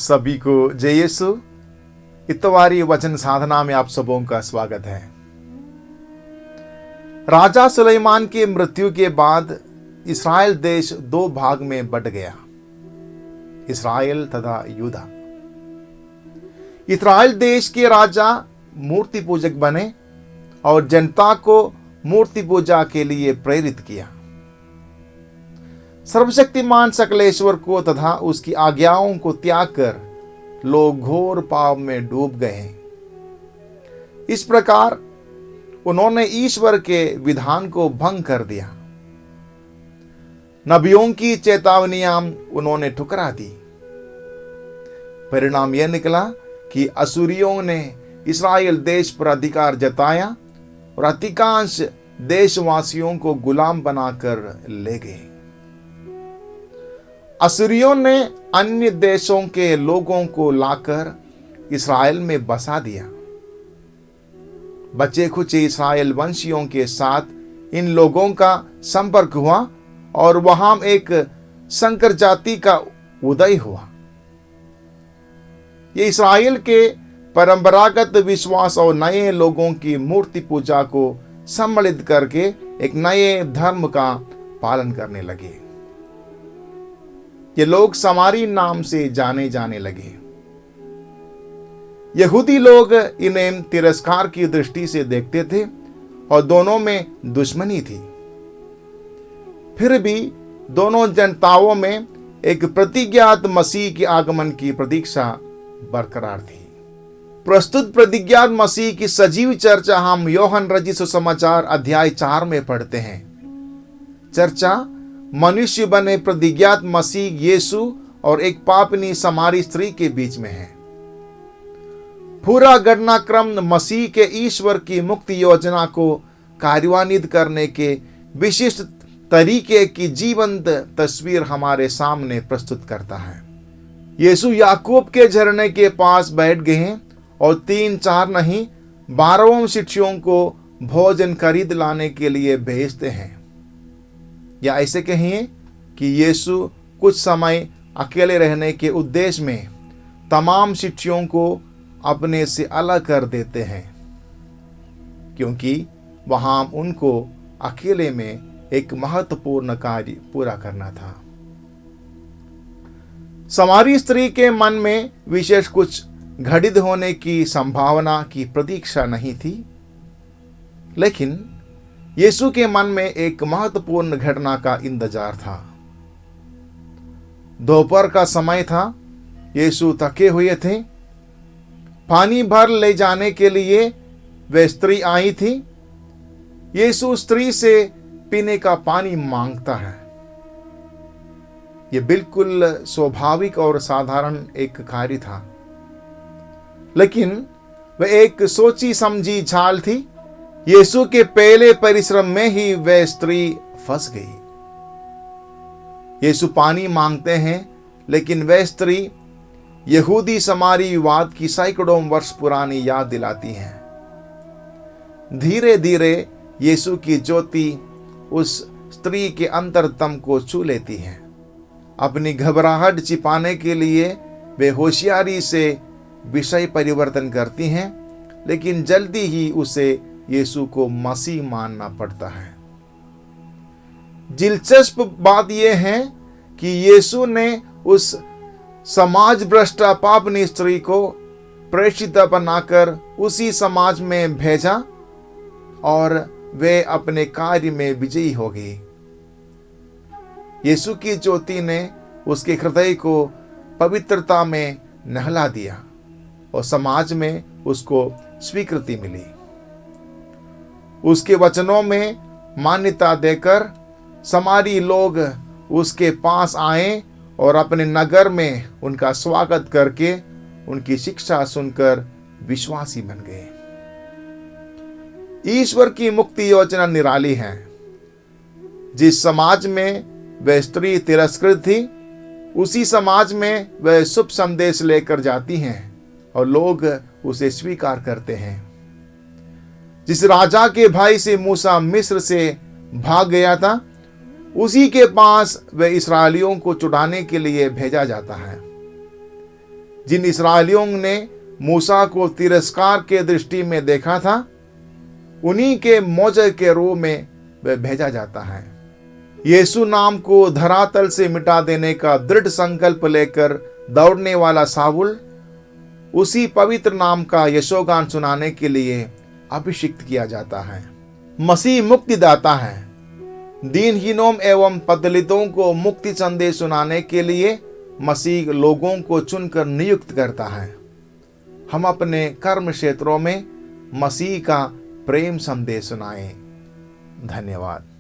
सभी को जय यीशु। इतवारी वचन साधना में आप सबों का स्वागत है। राजा सुलेमान की मृत्यु के बाद इस्राएल देश दो भाग में बंट गया, इस्राएल तथा यूदा। इस्राएल देश के राजा मूर्ति पूजक बने और जनता को मूर्ति पूजा के लिए प्रेरित किया। सर्वशक्तिमान सकलेश्वर को तथा उसकी आज्ञाओं को त्याग कर लोग घोर पाप में डूब गए। इस प्रकार उन्होंने ईश्वर के विधान को भंग कर दिया। नबियों की चेतावनियां उन्होंने ठुकरा दी। परिणाम यह निकला कि असुरियों ने इस्राएल देश पर अधिकार जताया और अधिकांश देशवासियों को गुलाम बनाकर ले गए। असुरियों ने अन्य देशों के लोगों को लाकर इस्राएल में बसा दिया। बचे खुचे इस्राएल वंशियों के साथ इन लोगों का संपर्क हुआ और वहां एक संकर जाति का उदय हुआ। ये इस्राएल के परंपरागत विश्वास और नए लोगों की मूर्ति पूजा को सम्मिलित करके एक नए धर्म का पालन करने लगे। ये लोग समारी नाम से जाने जाने लगे। यहूदी लोग इन्हें तिरस्कार की दृष्टि से देखते थे और दोनों में दुश्मनी थी। फिर भी दोनों जनताओं में एक प्रतिज्ञात मसीह के आगमन की प्रतीक्षा बरकरार थी। प्रस्तुत प्रतिज्ञात मसीह की सजीव चर्चा हम यूहन्ना रचित सुसमाचार अध्याय 4 में पढ़ते हैं। चर्चा मनुष्य बने प्रतिज्ञात मसीह यीशु और एक पापनी समारी स्त्री के बीच में है। पूरा घटनाक्रम मसीह के ईश्वर की मुक्ति योजना को कार्यान्वित करने के विशिष्ट तरीके की जीवंत तस्वीर हमारे सामने प्रस्तुत करता है। यीशु याकूब के झरने के पास बैठ गए और 3-4 नहीं 12 शिष्यों को भोजन खरीद लाने के लिए भेजते हैं। या ऐसे कहिए कि यीशु कुछ समय अकेले रहने के उद्देश्य में तमाम शिष्यों को अपने से अलग कर देते हैं, क्योंकि वहां उनको अकेले में एक महत्वपूर्ण कार्य पूरा करना था। समारी स्त्री के मन में विशेष कुछ घटित होने की संभावना की प्रतीक्षा नहीं थी, लेकिन यीशु के मन में एक महत्वपूर्ण घटना का इंतजार था। दोपहर का समय था। यीशु थके हुए थे। पानी भर ले जाने के लिए वे स्त्री आई थी। यीशु स्त्री से पीने का पानी मांगता है। यह बिल्कुल स्वाभाविक और साधारण एक कार्य था, लेकिन वह एक सोची समझी चाल थी। यीशु के पहले परिश्रम में ही वह स्त्री फंस गई। यीशु पानी मांगते हैं, लेकिन वह स्त्री यहूदी समारी विवाद की सैकड़ों वर्ष पुरानी याद दिलाती है। धीरे धीरे यीशु की ज्योति उस स्त्री के अंतरतम को छू लेती है। अपनी घबराहट छिपाने के लिए वे होशियारी से विषय परिवर्तन करती हैं, लेकिन जल्दी ही उसे यीशु को मसीह मानना पड़ता है। दिलचस्प बात यह है कि यीशु ने उस समाज भ्रष्ट पापनी स्त्री को प्रेषित बनाकर उसी समाज में भेजा और वे अपने कार्य में विजयी हो गई। यीशु की ज्योति ने उसके हृदय को पवित्रता में नहला दिया और समाज में उसको स्वीकृति मिली। उसके वचनों में मान्यता देकर समारी लोग उसके पास आए और अपने नगर में उनका स्वागत करके उनकी शिक्षा सुनकर विश्वासी बन गए। ईश्वर की मुक्ति योजना निराली है। जिस समाज में वह स्त्री तिरस्कृत थी, उसी समाज में वह शुभ संदेश लेकर जाती हैं और लोग उसे स्वीकार करते हैं। जिस राजा के भाई से मूसा मिस्र से भाग गया था, उसी के पास वह इस्राएलियों को छुड़ाने के लिए भेजा जाता है। जिन इस्राएलियों ने मूसा को तिरस्कार के दृष्टि में देखा था, उन्हीं के मौजे के रूप में वह भेजा जाता है। यीशु नाम को धरातल से मिटा देने का दृढ़ संकल्प लेकर दौड़ने वाला साउल उसी पवित्र नाम का यशोगान सुनाने के लिए अभिषिक्त किया जाता है। मसीह मुक्तिदाता है। दीनहीनों एवं पदलितों को मुक्ति संदेश सुनाने के लिए मसीह लोगों को चुनकर नियुक्त करता है। हम अपने कर्म क्षेत्रों में मसीह का प्रेम संदेश सुनाएं। धन्यवाद।